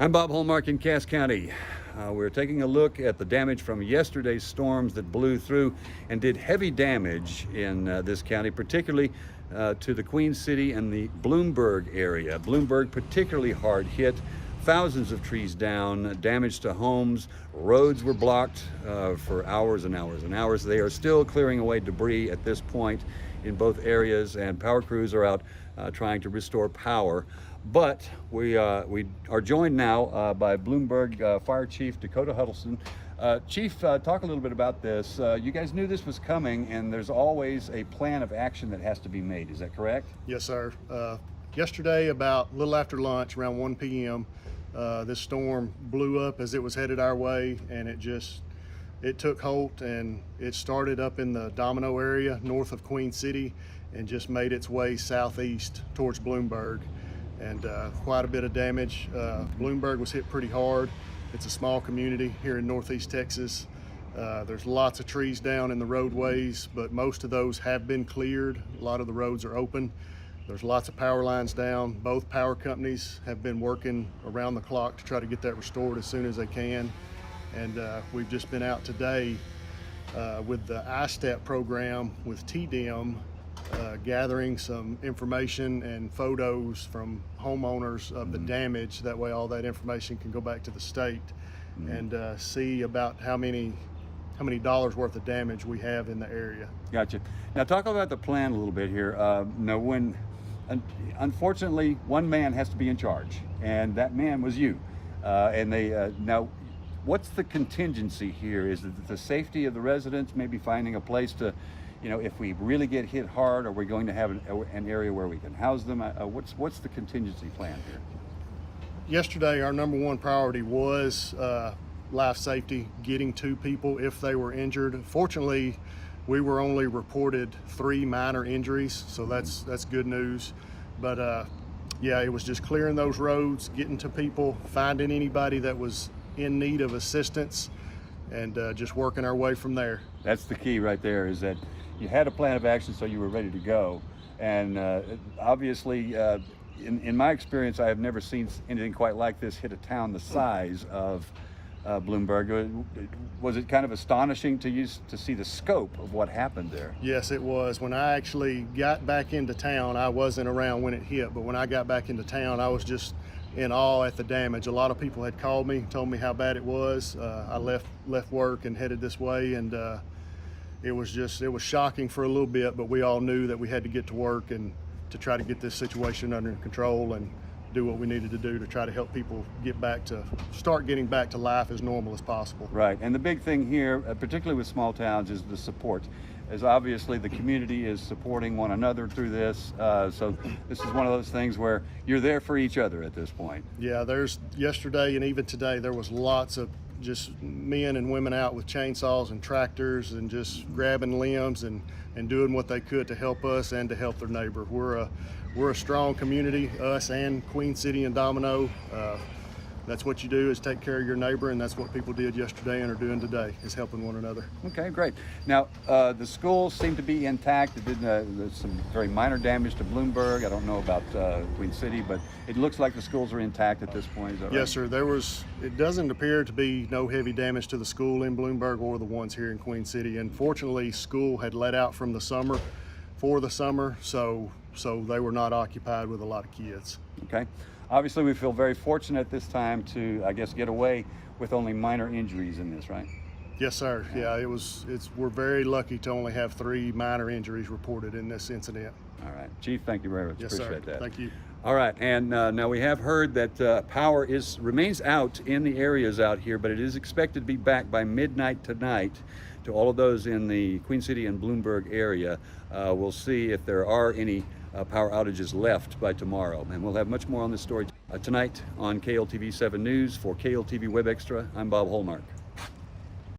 I'm Bob Hallmark in Cass County. We're taking a look at the damage from yesterday's storms that blew through and did heavy damage in this county, particularly to the Queen City and the Bloomberg area. Bloomberg particularly hard hit. Thousands of trees down, damage to homes, roads were blocked for hours and hours and hours. They are still clearing away debris at this point in both areas, and power crews are out trying to restore power. But we are joined now by Bloomberg Fire Chief Dakota Huddleston. Chief, talk a little bit about this. You guys knew this was coming, and there's always a plan of action that has to be made. Is that correct? Yes, sir. Yesterday, about a little after lunch, around 1 p.m., this storm blew up as it was headed our way, and it took hold, and it started up in the Domino area north of Queen City and just made its way southeast towards Bloomberg. And quite a bit of damage. Bloomberg was hit pretty hard. It's a small community here in northeast Texas. There's lots of trees down in the roadways, but most of those have been cleared. A lot of the roads are open. There's lots of power lines down. Both power companies have been working around the clock to try to get that restored as soon as they can. And we've just been out today with the ISTEP program with TDM, gathering some information and photos from homeowners of the damage. That way all that information can go back to the state and see about how many dollars worth of damage we have in the area. Gotcha. Now talk about the plan a little bit here. Unfortunately, one man has to be in charge, and that man was you. Now, what's the contingency here? Is it the safety of the residents, maybe finding a place to, if we really get hit hard, are we going to have an area where we can house them? What's the contingency plan here? Yesterday, our number one priority was life safety, getting to people if they were injured. Fortunately, we were only reported 3 minor injuries, so that's good news. But yeah, it was just clearing those roads, getting to people, finding anybody that was in need of assistance, and just working our way from there. That's the key right there, is that you had a plan of action, so you were ready to go. And obviously, in my experience, I have never seen anything quite like this hit a town the size of Bloomberg. Was it kind of astonishing to see the scope of what happened there? Yes, it was. When I actually got back into town, I wasn't around when it hit, but when I got back into town, I was just in awe at the damage. A lot of people had called me, told me how bad it was. I left work and headed this way, and it was shocking for a little bit, but we all knew that we had to get to work and to try to get this situation under control and do what we needed to do to try to help people start getting back to life as normal as possible. Right, and the big thing here, particularly with small towns, is the support. As obviously the community is supporting one another through this, so this is one of those things where you're there for each other at this point. Yeah, yesterday and even today, there was lots of just men and women out with chainsaws and tractors and just grabbing limbs and doing what they could to help us and to help their neighbor. We're a strong community, us and Queen City and Domino. That's what you do, is take care of your neighbor, and that's what people did yesterday and are doing today, is helping one another. Okay, great. Now, the schools seem to be intact. There's some very minor damage to Bloomberg. I don't know about Queen City, but it looks like the schools are intact at this point. Is that right? Yes, sir. It doesn't appear to be no heavy damage to the school in Bloomberg or the ones here in Queen City. And fortunately, school had let out for the summer, so they were not occupied with a lot of kids. Okay. Obviously, we feel very fortunate at this time to, I guess, get away with only minor injuries in this, right? Yes, sir. Yeah, we're very lucky to only have 3 minor injuries reported in this incident. All right. Chief, thank you very much. Yes, appreciate sir. that. Thank you. All right, and now we have heard that power remains out in the areas out here, but it is expected to be back by midnight tonight to all of those in the Queen City and Bloomberg area. We'll see if there are any power outages left by tomorrow, and we'll have much more on this story tonight on KLTV 7 News. For KLTV WebXtra, I'm Bob Hallmark.